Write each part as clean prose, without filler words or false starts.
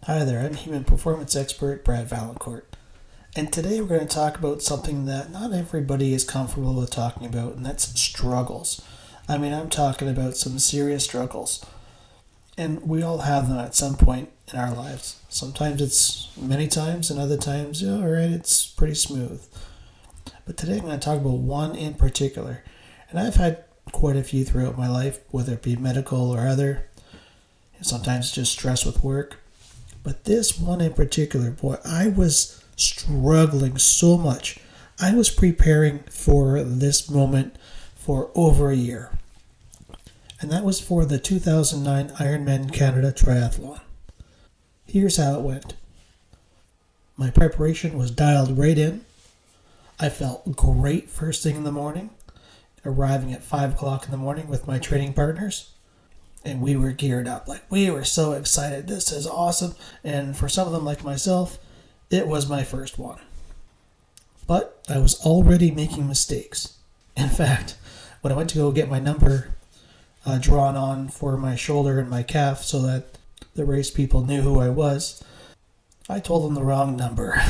Hi there, I'm human performance expert Brad Valancourt, and today we're going to talk about something that not everybody is comfortable with talking about, and that's struggles. I'm talking about some serious struggles, and we all have them at some point in our lives. Sometimes it's many times, and other times, alright, it's pretty smooth. But today I'm going to talk about one in particular, and I've had quite a few throughout my life, whether it be medical or other. Sometimes just stress with work. But this one in particular, boy, I was struggling so much. I was preparing for this moment for over a year. And that was for the 2009 Ironman Canada Triathlon. Here's how it went. My preparation was dialed right in. I felt great first thing in the morning, arriving at 5 o'clock in the morning with my training partners. And we were geared up. We were so excited. This is awesome. And for some of them, like myself, it was my first one. But I was already making mistakes. In fact, when I went to go get my number drawn on for my shoulder and my calf so that the race people knew who I was, I told them the wrong number.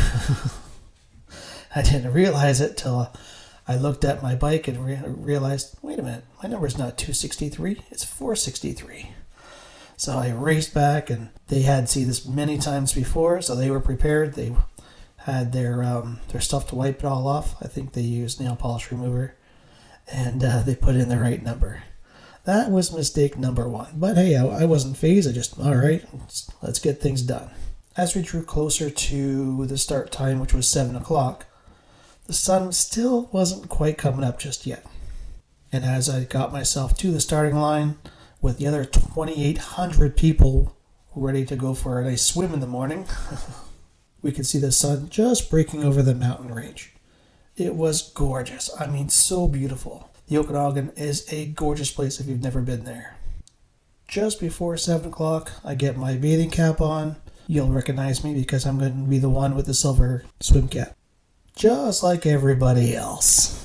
I didn't realize it till I looked at my bike and realized, wait a minute, my number's not 263, it's 463. So I raced back, and they had seen this many times before, so they were prepared. They had their stuff to wipe it all off. I think they used nail polish remover, and they put in the right number. That was mistake number one. But hey, I wasn't phased. I just, all right, let's get things done. As we drew closer to the start time, which was 7 o'clock, the sun still wasn't quite coming up just yet. And as I got myself to the starting line with the other 2,800 people ready to go for a nice swim in the morning, we could see the sun just breaking over the mountain range. It was gorgeous. So beautiful. The Okanagan is a gorgeous place if you've never been there. Just before 7 o'clock, I get my bathing cap on. You'll recognize me because I'm going to be the one with the silver swim cap. Just like everybody else.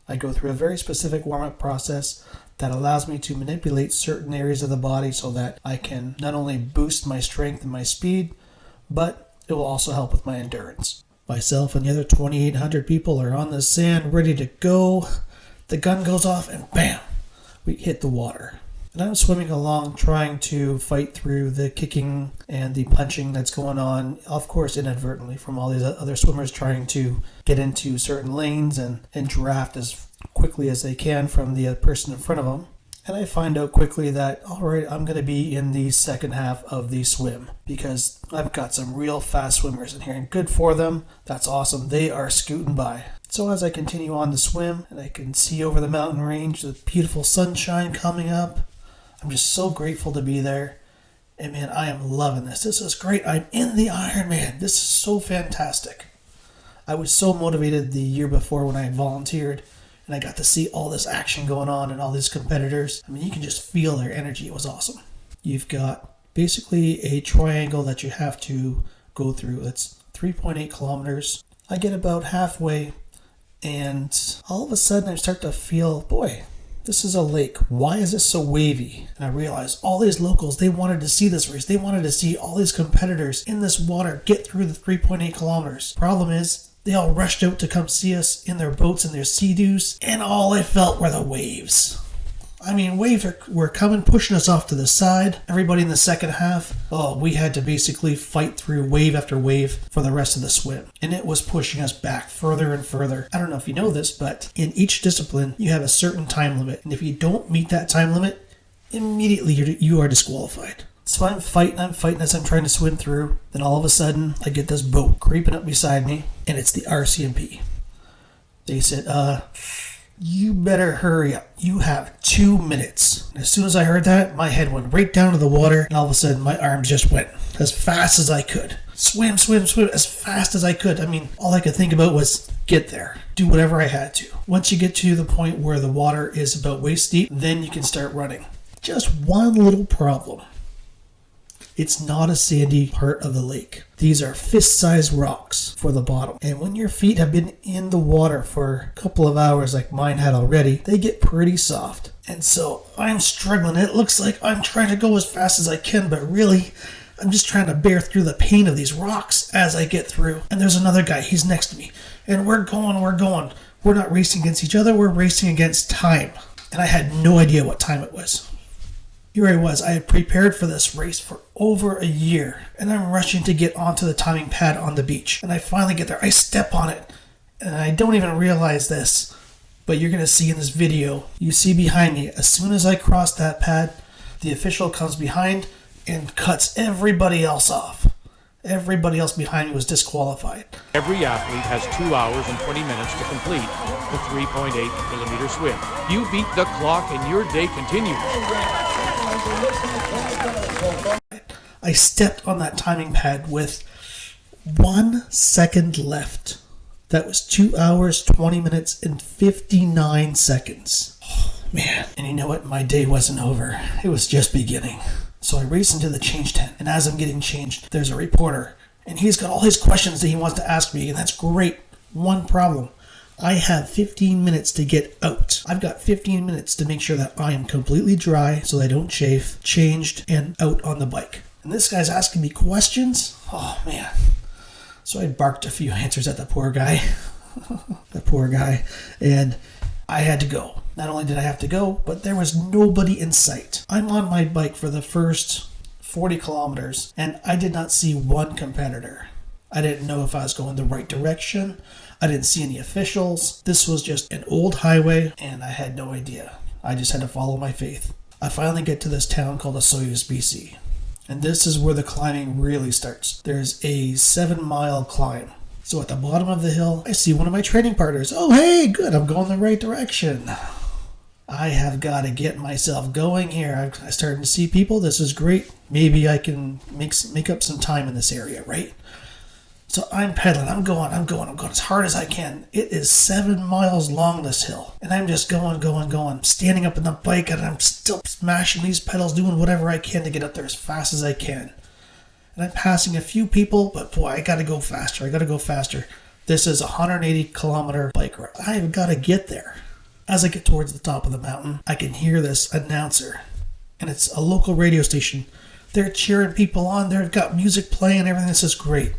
I go through a very specific warm-up process that allows me to manipulate certain areas of the body so that I can not only boost my strength and my speed, but it will also help with my endurance. Myself and the other 2,800 people are on the sand ready to go. The gun goes off and bam, we hit the water. And I'm swimming along trying to fight through the kicking and the punching that's going on, of course inadvertently, from all these other swimmers trying to get into certain lanes and draft as quickly as they can from the person in front of them. And I find out quickly that, alright, I'm going to be in the second half of the swim because I've got some real fast swimmers in here, and good for them. That's awesome. They are scooting by. So as I continue on the swim, and I can see over the mountain range the beautiful sunshine coming up, I'm just so grateful to be there. And man, I am loving this. This is great. I'm in the Ironman. This is so fantastic. I was so motivated the year before when I had volunteered, and I got to see all this action going on and all these competitors. You can just feel their energy. It was awesome. You've got basically a triangle that you have to go through. It's 3.8 kilometers. I get about halfway, and all of a sudden I start to feel, boy, this is a lake. Why is this so wavy? And I realized all these locals, they wanted to see this race. They wanted to see all these competitors in this water get through the 3.8 kilometers. Problem is, they all rushed out to come see us in their boats and their sea-doos, and all I felt were the waves. Waves were coming, pushing us off to the side. Everybody in the second half, we had to basically fight through wave after wave for the rest of the swim. And it was pushing us back further and further. I don't know if you know this, but in each discipline, you have a certain time limit. And if you don't meet that time limit, immediately you are disqualified. So I'm fighting as I'm trying to swim through. Then all of a sudden, I get this boat creeping up beside me, and it's the RCMP. They said, you better hurry up. You have 2 minutes. And as soon as I heard that, my head went right down to the water, and all of a sudden my arms just went as fast as I could. Swim as fast as I could. All I could think about was get there. Do whatever I had to. Once you get to the point where the water is about waist deep, then you can start running. Just one little problem. It's not a sandy part of the lake. These are fist-sized rocks for the bottom. And when your feet have been in the water for a couple of hours like mine had already, they get pretty soft. And so I'm struggling. It looks like I'm trying to go as fast as I can, but really, I'm just trying to bear through the pain of these rocks as I get through. And there's another guy, he's next to me. And we're going. We're not racing against each other, we're racing against time. And I had no idea what time it was. Here I was, I had prepared for this race for over a year. And I'm rushing to get onto the timing pad on the beach. And I finally get there, I step on it. And I don't even realize this, but you're going to see in this video, you see behind me, as soon as I cross that pad, the official comes behind and cuts everybody else off. Everybody else behind me was disqualified. Every athlete has 2 hours and 20 minutes to complete the 3.8-kilometer swim. You beat the clock and your day continues. I stepped on that timing pad with 1 second left. That was 2 hours, 20 minutes, and 59 seconds. Oh, man. And you know what? My day wasn't over. It was just beginning. So I race into the change tent, and as I'm getting changed, there's a reporter. And he's got all his questions that he wants to ask me, and that's great. One problem. I have 15 minutes to get out. I've got 15 minutes to make sure that I am completely dry so I don't chafe, changed, and out on the bike. And this guy's asking me questions? Oh, man. So I barked a few answers at the poor guy. The poor guy. And I had to go. Not only did I have to go, but there was nobody in sight. I'm on my bike for the first 40 kilometers, and I did not see one competitor. I didn't know if I was going the right direction. I didn't see any officials. This was just an old highway, and I had no idea. I just had to follow my faith. I finally get to this town called Soyuz, BC. And this is where the climbing really starts. There's a 7-mile climb. So at the bottom of the hill, I see one of my training partners. Oh, hey, good, I'm going the right direction. I have got to get myself going here. I'm starting to see people. This is great. Maybe I can make up some time in this area, right? So I'm pedaling. I'm going as hard as I can. It is 7 miles long, this hill. And I'm just going. Standing up in the bike, and I'm still smashing these pedals, doing whatever I can to get up there as fast as I can. And I'm passing a few people, but boy, I got to go faster. This is a 180-kilometer bike ride. I have got to get there. As I get towards the top of the mountain, I can hear this announcer. And it's a local radio station. They're cheering people on. They've got music playing and everything. This is great.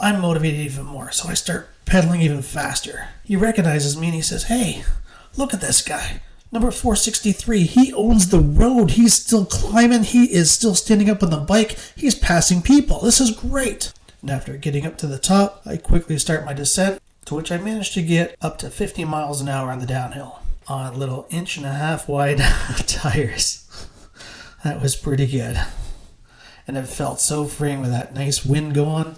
I'm motivated even more, so I start pedaling even faster. He recognizes me and he says, hey, look at this guy. Number 463, he owns the road. He's still climbing. He is still standing up on the bike. He's passing people. This is great. And after getting up to the top, I quickly start my descent, to which I managed to get up to 50 miles an hour on the downhill on little 1.5-inch wide tires. That was pretty good. And it felt so freeing with that nice wind going.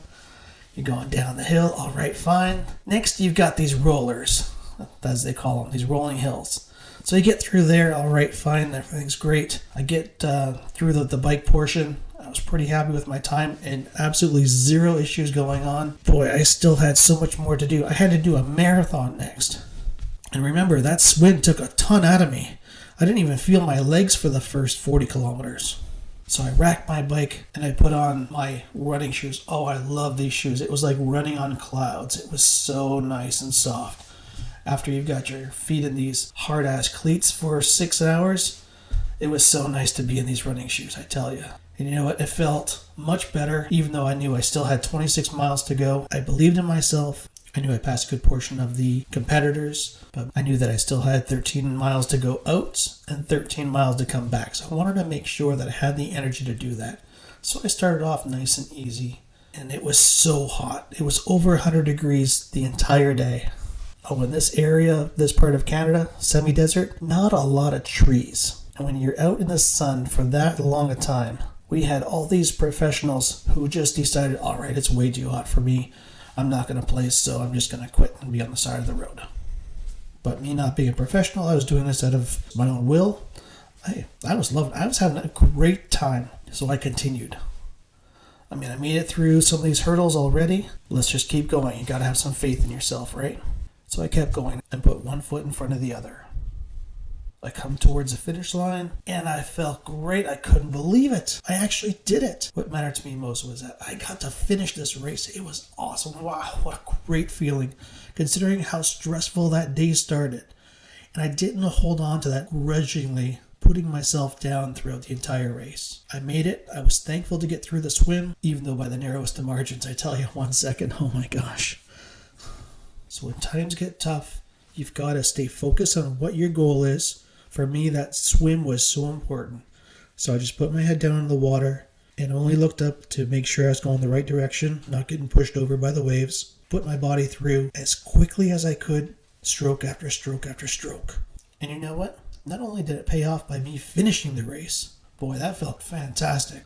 You're going down the hill, all right, fine. Next, you've got these rollers, as they call them, these rolling hills. So you get through there, all right, fine, everything's great. I get through the bike portion. I was pretty happy with my time and absolutely zero issues going on. Boy, I still had so much more to do. I had to do a marathon next. And remember, that wind took a ton out of me. I didn't even feel my legs for the first 40 kilometers. So I racked my bike and I put on my running shoes. Oh, I love these shoes. It was like running on clouds. It was so nice and soft. After you've got your feet in these hard-ass cleats for 6 hours, it was so nice to be in these running shoes, I tell you. And you know what? It felt much better, even though I knew I still had 26 miles to go. I believed in myself. I knew I passed a good portion of the competitors, but I knew that I still had 13 miles to go out and 13 miles to come back. So I wanted to make sure that I had the energy to do that. So I started off nice and easy, and it was so hot. It was over 100 degrees the entire day. Oh, in this area, this part of Canada, semi-desert, not a lot of trees. And when you're out in the sun for that long a time, we had all these professionals who just decided, all right, it's way too hot for me. I'm not going to place, so I'm just going to quit and be on the side of the road. But me not being a professional, I was doing this out of my own will. I was loving it. I was having a great time, so I continued. I mean, I made it through some of these hurdles already. Let's just keep going. You got to have some faith in yourself, right? So I kept going and put one foot in front of the other. I come towards the finish line, and I felt great. I couldn't believe it. I actually did it. What mattered to me most was that I got to finish this race. It was awesome. Wow, what a great feeling, considering how stressful that day started. And I didn't hold on to that grudgingly putting myself down throughout the entire race. I made it. I was thankful to get through the swim, even though by the narrowest of margins. I tell you, 1 second, oh my gosh. So when times get tough, you've got to stay focused on what your goal is. For me, that swim was so important. So I just put my head down in the water and only looked up to make sure I was going the right direction, not getting pushed over by the waves. Put my body through as quickly as I could, stroke after stroke after stroke. And you know what? Not only did it pay off by me finishing the race, boy, that felt fantastic.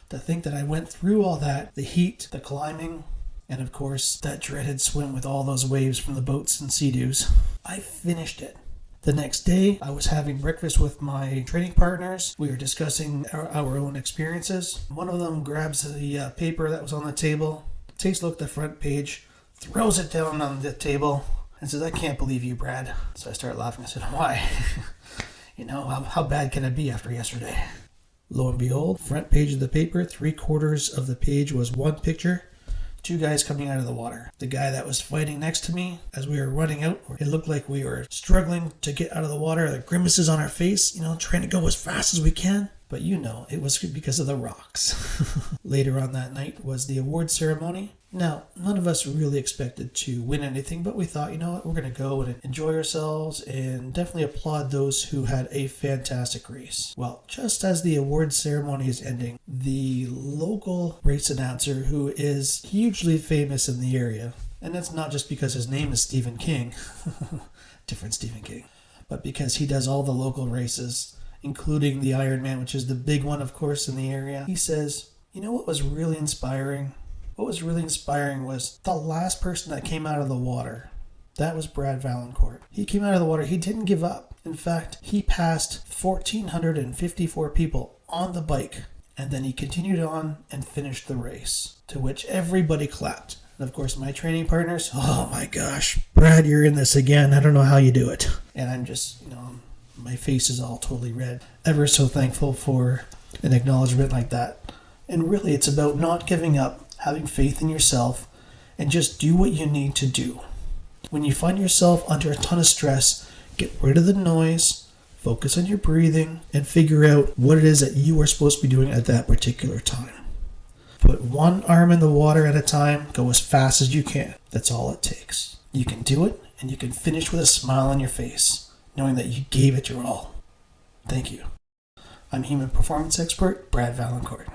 To think that I went through all that, the heat, the climbing, and of course, that dreaded swim with all those waves from the boats and sea-doos. I finished it. The next day, I was having breakfast with my training partners. We were discussing our own experiences. One of them grabs the paper that was on the table, takes a look at the front page, throws it down on the table, and says, "I can't believe you, Brad." So I started laughing. I said, "Why? You know, how bad can it be after yesterday?" Lo and behold, front page of the paper, 3/4 of the page was one picture. 2 guys coming out of the water. The guy that was fighting next to me as we were running out, it looked like we were struggling to get out of the water, the grimaces on our face, trying to go as fast as we can. But it was because of the rocks. Later on that night was the award ceremony. Now, none of us really expected to win anything, but we thought, you know what, we're going to go and enjoy ourselves and definitely applaud those who had a fantastic race. Well, just as the award ceremony is ending, the local race announcer, who is hugely famous in the area, and that's not just because his name is Stephen King, different Stephen King, but because he does all the local races, including the Ironman, which is the big one, of course, in the area. He says, you know what was really inspiring? What was really inspiring was the last person that came out of the water. That was Brad Valancourt. He came out of the water. He didn't give up. In fact, he passed 1,454 people on the bike, and then he continued on and finished the race, to which everybody clapped. And of course, my training partners, "Oh my gosh, Brad, you're in this again. I don't know how you do it." And I'm just, my face is all totally red. Ever so thankful for an acknowledgement like that. And really, it's about not giving up, having faith in yourself, and just do what you need to do. When you find yourself under a ton of stress, get rid of the noise, focus on your breathing, and figure out what it is that you are supposed to be doing at that particular time. Put one arm in the water at a time, go as fast as you can. That's all it takes. You can do it, and you can finish with a smile on your face, knowing that you gave it your all. Thank you. I'm human performance expert Brad Valancourt.